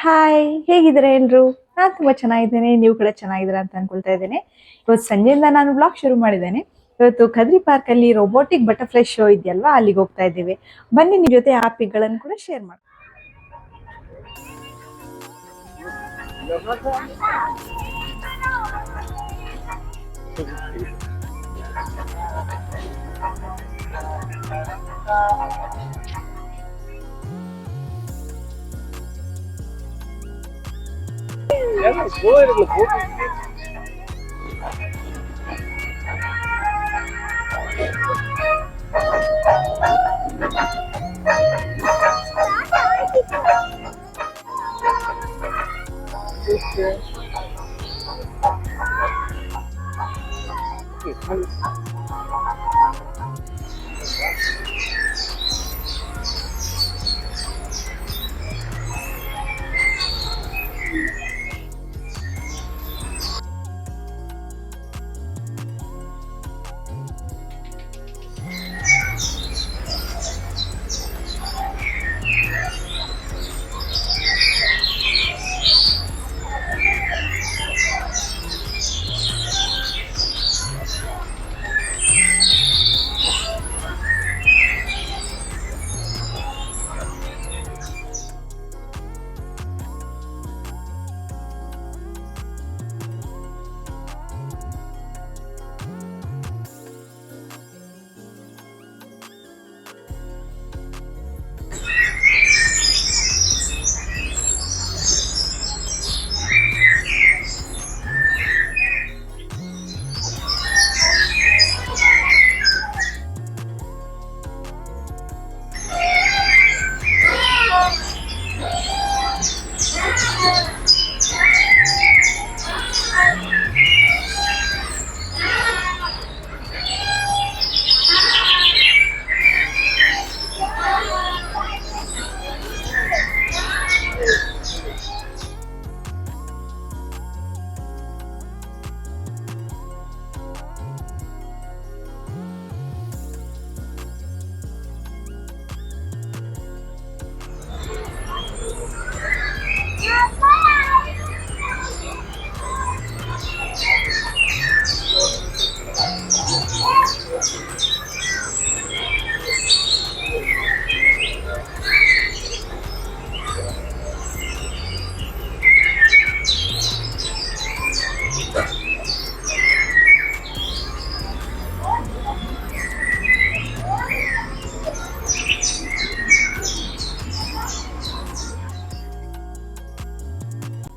Hi, ಹೇಗಿದ್ದೀರಾ ಎಲ್ರು? ನಾನು ತುಂಬಾ ಚೆನ್ನಾಗಿದ್ದೇನೆ. ನೀವು ಕೂಡ ಚೆನ್ನಾಗಿದ್ದೀರಾ ಅಂತ ಅನ್ಕೊಳ್ತಾ ಇದ್ದೇನೆ. ಇವತ್ತು ಸಂಜೆಯಿಂದ ನಾನು ವ್ಲಾಗ್ ಶುರು ಮಾಡಿದ್ದೇನೆ. ಇವತ್ತು ಕದ್ರಿ ಪಾರ್ಕ್ ಅಲ್ಲಿ ರೋಬೋಟಿಕ್ ಬಟರ್ಫ್ಲೈ ಶೋ ಇದೆಯಲ್ವಾ, ಅಲ್ಲಿಗೆ ಹೋಗ್ತಾ ಇದ್ದೇವೆ. ಬನ್ನಿ ನಿಮ್ ಜೊತೆ ಆ ಪಿಕ್ಗಳನ್ನು ಕೂಡ ಶೇರ್ ಮಾಡಿ.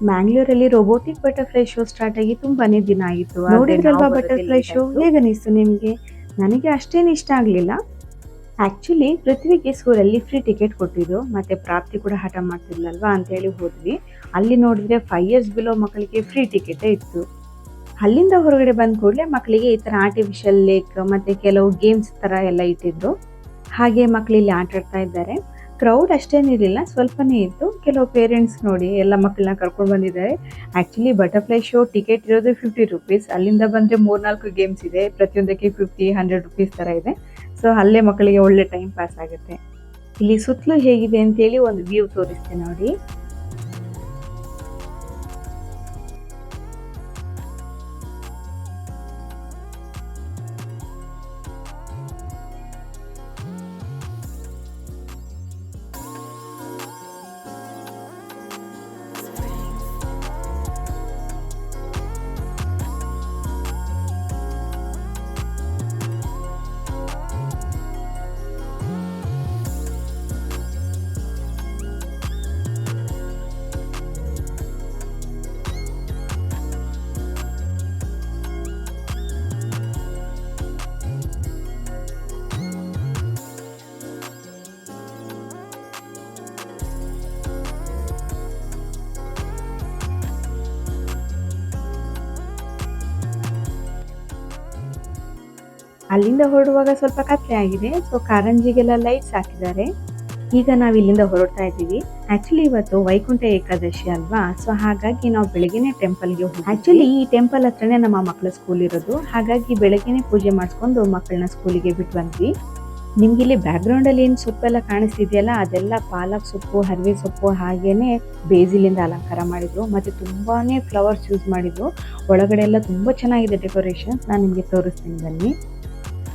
ಮ್ಯಾಂಗ್ಳೂರಲ್ಲಿ ರೋಬೋಟಿಕ್ ಬಟರ್ಫ್ಲೈ ಶೋ ಸ್ಟಾರ್ಟ್ ಆಗಿ ತುಂಬಾನೇ ದಿನ ಆಯಿತು. ನೋಡಿದ್ರಲ್ವಾ ಬಟರ್ಫ್ಲೈ ಶೋ? ಹೇಗನಿಸ್ತು ನಿಮ್ಗೆ? ನನಗೆ ಅಷ್ಟೇನು ಇಷ್ಟ ಆಗ್ಲಿಲ್ಲ. ಆಕ್ಚುಲಿ ಪೃಥ್ವಿಗೆ ಸ್ಕೂಲಲ್ಲಿ ಫ್ರೀ ಟಿಕೆಟ್ ಕೊಟ್ಟಿದ್ರು, ಮತ್ತೆ ಪ್ರಾಪ್ತಿ ಕೂಡ ಹಠ ಮಾಡ್ತಿರ್ಲಲ್ವಾ ಅಂತ ಹೇಳಿ ಹೋದ್ವಿ. ಅಲ್ಲಿ ನೋಡಿದ್ರೆ 5 years ಬಿಲೋ ಮಕ್ಕಳಿಗೆ ಫ್ರೀ ಟಿಕೆಟ್ ಇತ್ತು. ಅಲ್ಲಿಂದ ಹೊರಗಡೆ ಬಂದ ಕೂಡಲೇ ಮಕ್ಕಳಿಗೆ ಈ ತರ ಆರ್ಟಿಫಿಷಿಯಲ್ ಲೇಕ್ ಮತ್ತೆ ಕೆಲವು ಗೇಮ್ಸ್ ತರ ಎಲ್ಲ ಇಟ್ಟಿದ್ರು. ಹಾಗೆ ಮಕ್ಕಳು ಇಲ್ಲಿ ಆಟ ಆಡ್ತಾ ಇದ್ದಾರೆ. ಕ್ರೌಡ್ ಅಷ್ಟೇನಿರಲಿಲ್ಲ, ಸ್ವಲ್ಪನೇ ಇತ್ತು. ಕೆಲವು ಪೇರೆಂಟ್ಸ್ ನೋಡಿ ಎಲ್ಲ ಮಕ್ಕಳನ್ನ ಕರ್ಕೊಂಡು ಬಂದಿದ್ದಾರೆ. ಆಕ್ಚುಲಿ ಬಟರ್ಫ್ಲೈ ಶೋ ಟಿಕೆಟ್ ಇರೋದು 50 rupees. ಅಲ್ಲಿಂದ ಬಂದ್ರೆ 3-4 ಗೇಮ್ಸ್ ಇದೆ, ಪ್ರತಿಯೊಂದಕ್ಕೆ 50-100 rupees ತರ ಇದೆ. ಸೊ ಅಲ್ಲೇ ಮಕ್ಕಳಿಗೆ ಒಳ್ಳೆ ಟೈಮ್ ಪಾಸ್ ಆಗುತ್ತೆ. ಇಲ್ಲಿ ಸುತ್ತಲೂ ಹೇಗಿದೆ ಅಂತೇಳಿ ಒಂದು ವ್ಯೂ ತೋರಿಸ್ತೀನಿ ನೋಡಿ. ಅಲ್ಲಿಂದ ಹೊರಡುವಾಗ ಸ್ವಲ್ಪ ಕತ್ಲೆ ಆಗಿದೆ. ಸೊ ಕಾರಂಜಿಗೆಲ್ಲ ಲೈಟ್ಸ್ ಹಾಕಿದ್ದಾರೆ. ಈಗ ನಾವು ಇಲ್ಲಿಂದ ಹೊರಡ್ತಾ ಇದ್ದೀವಿ. ಆಕ್ಚುಲಿ ಇವತ್ತು ವೈಕುಂಠ ಏಕಾದಶಿ ಅಲ್ವಾ, ಸೊ ಹಾಗಾಗಿ ನಾವು ಬೆಳಗ್ಗೆನೆ ಟೆಂಪಲ್ಗೆ ಹೋಗಿ, ಆಕ್ಚುಲಿ ಈ ಟೆಂಪಲ್ ಹತ್ರನೇ ನಮ್ಮ ಮಕ್ಕಳ ಸ್ಕೂಲ್ ಇರೋದು. ಹಾಗಾಗಿ ಬೆಳಗ್ಗೆನೆ ಪೂಜೆ ಮಾಡಿಸ್ಕೊಂಡು ಮಕ್ಕಳನ್ನ ಸ್ಕೂಲಿಗೆ ಬಿಟ್ಟು ಬಂದ್ವಿ. ನಿಮ್ಗೆ ಇಲ್ಲಿ ಬ್ಯಾಕ್ ಗ್ರೌಂಡ್ ಅಲ್ಲಿ ಏನ್ ಸೊಪ್ಪೆಲ್ಲ ಕಾಣಿಸ್ತಿದೆಯಲ್ಲ ಅದೆಲ್ಲ ಪಾಲಕ್ ಸೊಪ್ಪು, ಹರಿವೆ ಸೊಪ್ಪು ಹಾಗೇನೆ ಬೇಸಿಲಿಂದ ಅಲಂಕಾರ ಮಾಡಿದ್ರು. ಮತ್ತೆ ತುಂಬಾನೇ ಫ್ಲವರ್ಸ್ ಯೂಸ್ ಮಾಡಿದ್ರು. ಒಳಗಡೆ ಎಲ್ಲ ತುಂಬಾ ಚೆನ್ನಾಗಿದೆ ಡೆಕೋರೇಷನ್. ನಾನು ನಿಮ್ಗೆ ತೋರಿಸ್ತೀನಿ ಬನ್ನಿ.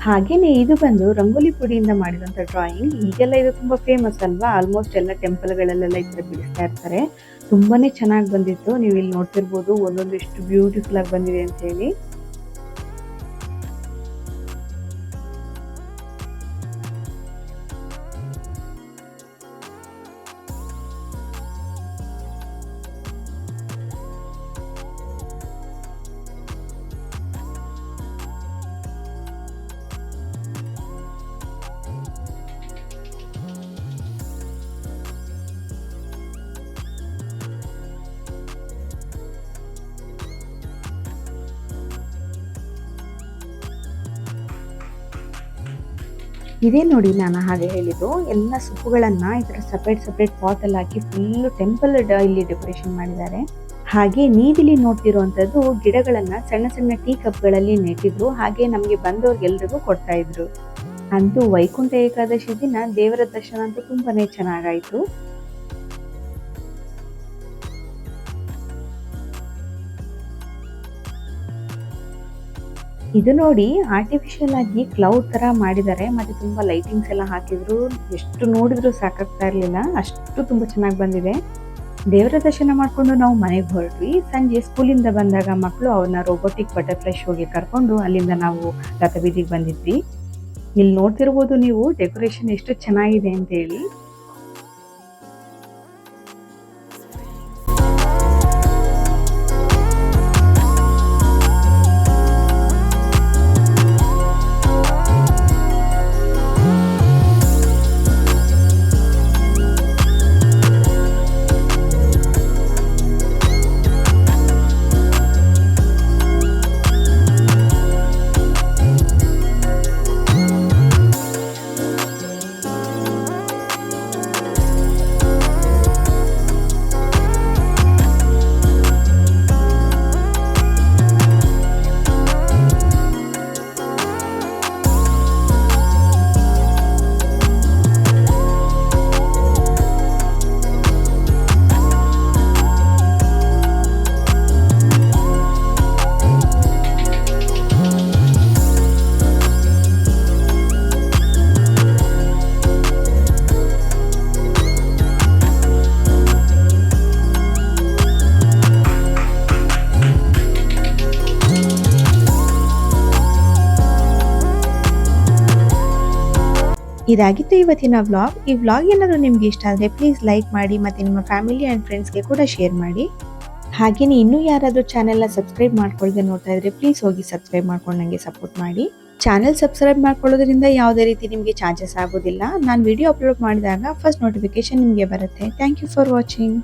ಹಾಗೇನೆ ಇದು ಬಂದು ರಂಗೋಲಿ ಪುಡಿಯಿಂದ ಮಾಡಿದಂತ ಡ್ರಾಯಿಂಗ್. ಈಗೆಲ್ಲ ಇದು ತುಂಬಾ ಫೇಮಸ್ ಅಲ್ವಾ, ಆಲ್ಮೋಸ್ಟ್ ಎಲ್ಲ ಟೆಂಪಲ್ ಗಳಲ್ಲೆಲ್ಲ ಈ ತರ ಬಿಡಿಸ್ತಾ ಇರ್ತಾರೆ. ತುಂಬಾನೇ ಚೆನ್ನಾಗಿ ಬಂದಿತ್ತು. ನೀವು ಇಲ್ಲಿ ನೋಡ್ತಿರ್ಬೋದು ಒಂದೊಂದು ಎಷ್ಟು ಬ್ಯೂಟಿಫುಲ್ ಆಗಿ ಬಂದಿದೆ ಅಂತ ಹೇಳಿ. ಇದೇ ನೋಡಿ ನಾನು ಹಾಗೆ ಹೇಳಿದ್ದು, ಎಲ್ಲ ಸೊಪ್ಪುಗಳನ್ನ ಈ ತರ ಸಪರೇಟ್ ಪಾಟ್ ಅಲ್ಲಿ ಹಾಕಿ ಫುಲ್ ಟೆಂಪಲ್ ಇಲ್ಲಿ ಡೆಕೋರೇಷನ್ ಮಾಡಿದ್ದಾರೆ. ಹಾಗೆ ನೀವಿಲ್ಲಿ ನೋಡ್ತಿರುವಂತದ್ದು ಗಿಡಗಳನ್ನ ಸಣ್ಣ ಸಣ್ಣ ಟೀ ಕಪ್ ಗಳಲ್ಲಿ ನೆಟ್ಟಿದ್ರು. ಹಾಗೆ ನಮ್ಗೆ ಬಂದವ್ರಿಗೆಲ್ರಿಗೂ ಕೊಡ್ತಾ ಇದ್ರು. ಅಂತೂ ವೈಕುಂಠ ಏಕಾದಶಿ ದಿನ ದೇವರ ದರ್ಶನ ಅಂತೂ ತುಂಬಾನೇ ಚೆನ್ನಾಗಾಯ್ತು. ಇದು ನೋಡಿ ಆರ್ಟಿಫಿಷಿಯಲ್ ಆಗಿ ಕ್ಲೌಡ್ ತರ ಮಾಡಿದ್ದಾರೆ. ಮತ್ತೆ ತುಂಬಾ ಲೈಟಿಂಗ್ಸ್ ಎಲ್ಲ ಹಾಕಿದ್ರು. ಎಷ್ಟು ನೋಡಿದ್ರು ಸಾಕಾಗ್ತಾ ಇರ್ಲಿಲ್ಲ, ಅಷ್ಟು ತುಂಬಾ ಚೆನ್ನಾಗಿ ಬಂದಿದೆ. ದೇವರ ದರ್ಶನ ಮಾಡ್ಕೊಂಡು ನಾವು ಮನೆಗೆ ಹೊರಟ್ವಿ. ಸಂಜೆ ಸ್ಕೂಲಿಂದ ಬಂದಾಗ ಮಕ್ಕಳು ಅವ್ರನ್ನ ರೋಬೋಟಿಕ್ ಬಟರ್ಫ್ಲೈ ಶೋಗೆ ಕರ್ಕೊಂಡು ಅಲ್ಲಿಂದ ನಾವು ರಥಬೀದಿಗೆ ಬಂದಿದ್ವಿ. ಇಲ್ಲಿ ನೋಡ್ತಿರ್ಬೋದು ನೀವು ಡೆಕೋರೇಷನ್ ಎಷ್ಟು ಚೆನ್ನಾಗಿದೆ ಅಂತ ಹೇಳಿ. ಇದಾಗಿತ್ತು ಇವತ್ತಿನ ವ್ಲಾಗ್. ಈ ವ್ಲಾಗ್ ಏನಾದರೂ ನಿಮ್ಗೆ ಇಷ್ಟ ಆದರೆ ಪ್ಲೀಸ್ ಲೈಕ್ ಮಾಡಿ, ಮತ್ತೆ ನಿಮ್ಮ ಫ್ಯಾಮಿಲಿ ಆ್ಯಂಡ್ ಫ್ರೆಂಡ್ಸ್ಗೆ ಕೂಡ ಶೇರ್ ಮಾಡಿ. ಹಾಗೆಯೇ ಇನ್ನೂ ಯಾರಾದರೂ ಚಾನೆಲ್ನ ಸಬ್ಸ್ಕ್ರೈಬ್ ಮಾಡ್ಕೊಳ್ಳದೆ ನೋಡ್ತಾ ಇದ್ರೆ ಪ್ಲೀಸ್ ಹೋಗಿ ಸಬ್ಸ್ಕ್ರೈಬ್ ಮಾಡ್ಕೊಂಡು ನನಗೆ ಸಪೋರ್ಟ್ ಮಾಡಿ. ಚಾನೆಲ್ ಸಬ್ಸ್ಕ್ರೈಬ್ ಮಾಡ್ಕೊಳ್ಳೋದ್ರಿಂದ ಯಾವುದೇ ರೀತಿ ನಿಮಗೆ ಚಾರ್ಜಸ್ ಆಗೋದಿಲ್ಲ. ನಾನು ವಿಡಿಯೋ ಅಪ್ಲೋಡ್ ಮಾಡಿದಾಗ ಫಸ್ಟ್ ನೋಟಿಫಿಕೇಶನ್ ನಿಮಗೆ ಬರುತ್ತೆ. Thank you for watching.